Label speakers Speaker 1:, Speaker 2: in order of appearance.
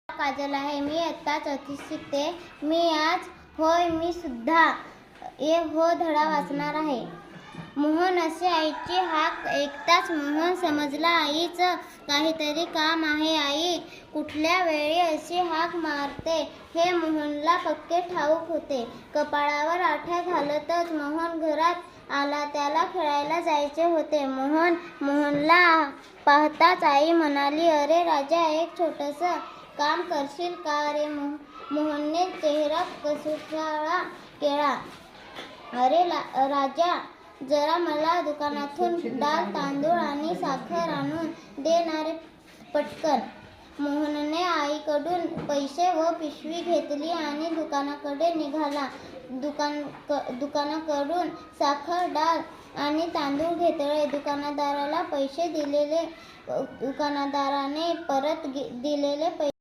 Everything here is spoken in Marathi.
Speaker 1: काजल आहे. मी इयत्ता 4थीत शिकते. मी सुद्धा हो धडा वाचणार आहे. मोहन असे आईची हाक ऐकताच मोहन समजला, आईचं काहीतरी काम आहे. आई कुठल्या वेळी अशी हाक मारते हे मोहनला पक्के ठाऊक होते. कपाळावर आठ्या घालतच मोहन घरात आला. त्याला खेळायला जायचे होते. मोहनला पाहताच आई म्हणाली, अरे राजा, एक छोटंसं काम करशील का रे? मोहनने चेहरा कुचकाळा केला. अरे राजा, जरा मला दुकानातून डाळ, तांदूळ आणि साखर आणून दे ना रे पटकन. मोहनने आईकडून पैसे व पिशवी घेतली आणि दुकानाकडे निघाला. दुकानाकडून साखर, डाळ आणि तांदूळ घेतले. दुकानदाराला पैसे दिले. दुकानदाराने परत दिलेले पैसे